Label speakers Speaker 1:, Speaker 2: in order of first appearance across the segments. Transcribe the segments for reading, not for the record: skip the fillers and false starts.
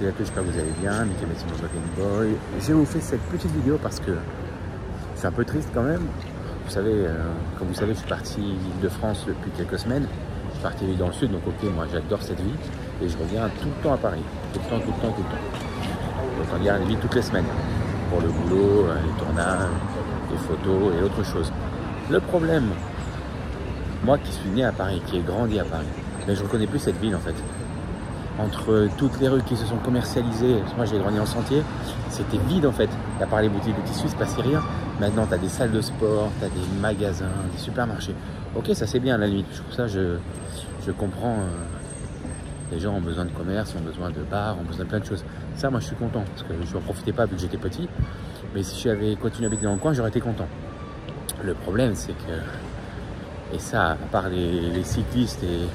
Speaker 1: toutes et à tous, j'espère que vous allez bien. Mickey Messi, mon Game Boy. Je vous fais cette petite vidéo parce que c'est un peu triste quand même. Vous savez, comme vous savez, je suis parti de France depuis quelques semaines. Je suis parti vivre dans le sud, donc ok, moi j'adore cette vie. Et je reviens tout le temps à Paris. Tout le temps. Donc on vient vivre toutes les semaines. Pour le boulot, les tournages, les photos et autre chose. Le problème, moi qui suis né à Paris, qui ai grandi à Paris, mais je ne reconnais plus cette ville en fait. Entre toutes les rues qui se sont commercialisées, moi j'ai grandi en sentier, c'était vide en fait. À part les boutiques de tissus, il ne se passait rien. Maintenant, tu as des salles de sport, tu as des magasins, des supermarchés. Ok, ça c'est bien à la limite. Pour ça, je comprends. Les gens ont besoin de commerce, ont besoin de bars, ont besoin de plein de choses. Ça, moi je suis content parce que je n'en profitais pas vu que j'étais petit. Mais si j'avais continué à habiter dans le coin, j'aurais été content. Le problème, c'est que, et ça, à part les cyclistes et,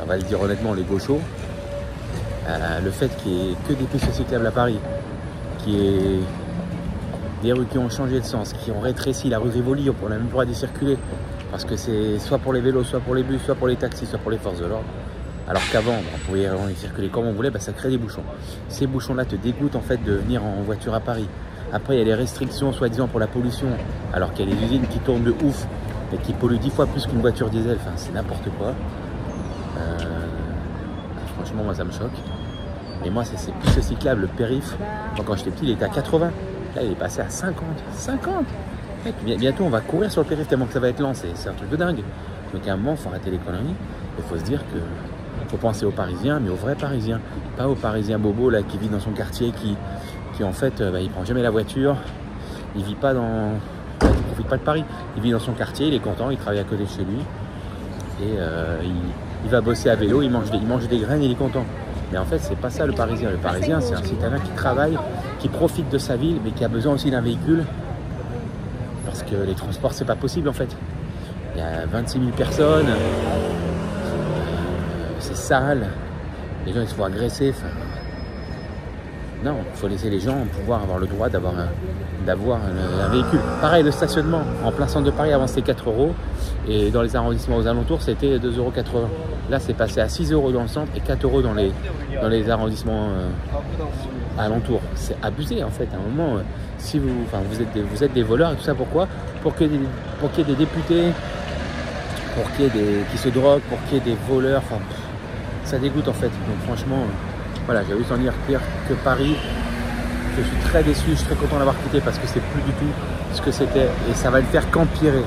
Speaker 1: on va le dire honnêtement, les gauchos, le fait qu'il n'y ait que des pistes cyclables à Paris, qu'il y ait des rues qui ont changé de sens, qui ont rétréci, la rue Rivoli, on n'a même pas d'y circuler, parce que c'est soit pour les vélos, soit pour les bus, soit pour les taxis, soit pour les forces de l'ordre. Alors qu'avant, on pouvait y circuler comme on voulait, ça crée des bouchons. Ces bouchons-là te dégoûtent en fait de venir en voiture à Paris. Après, il y a les restrictions, soi-disant, pour la pollution, alors qu'il y a des usines qui tournent de ouf et qui polluent 10 fois plus qu'une voiture diesel. Enfin, c'est n'importe quoi. Franchement, moi, ça me choque. Et moi, c'est plus ce cyclable, le périph'. Moi, quand j'étais petit, il était à 80. Là, il est passé à 50. 50 mec, bientôt, on va courir sur le périph' tellement que ça va être lent. C'est un truc de dingue. Donc, à un moment, il faut arrêter l'économie. Il faut se dire que faut penser aux Parisiens, mais aux vrais Parisiens. Pas aux Parisiens bobos là, qui vivent dans son quartier, qui en fait, il prend jamais la voiture. Il vit pas dans... il profite pas de Paris. Il vit dans son quartier, il est content, il travaille à côté de chez lui. Et il va bosser à vélo, il mange des graines, il est content. Mais en fait, c'est pas ça le Parisien. Le Parisien, c'est un citadin qui travaille, qui profite de sa ville, mais qui a besoin aussi d'un véhicule. Parce que les transports, c'est pas possible en fait. Il y a 26 000 personnes. C'est sale. Les gens, ils se font agresser. Enfin, non, il faut laisser les gens pouvoir avoir le droit d'avoir un véhicule. Pareil, le stationnement. En plein centre de Paris, avant, c'était 4 €. Et dans les arrondissements aux alentours, c'était 2,80 €. Là, c'est passé à 6 € dans le centre et 4 € dans les arrondissements alentours. C'est abusé, en fait. À un moment, si vous êtes des voleurs et tout ça, pourquoi? Pour qu'il y ait des députés, pour qu'il y ait qui se droguent, pour qu'il y ait des voleurs. Enfin, ça dégoûte, en fait. Donc, franchement... Voilà, j'ai juste en dire pire que Paris. Je suis très déçu, je suis très content d'avoir quitté parce que c'est plus du tout ce que c'était et ça va le faire qu'empirer.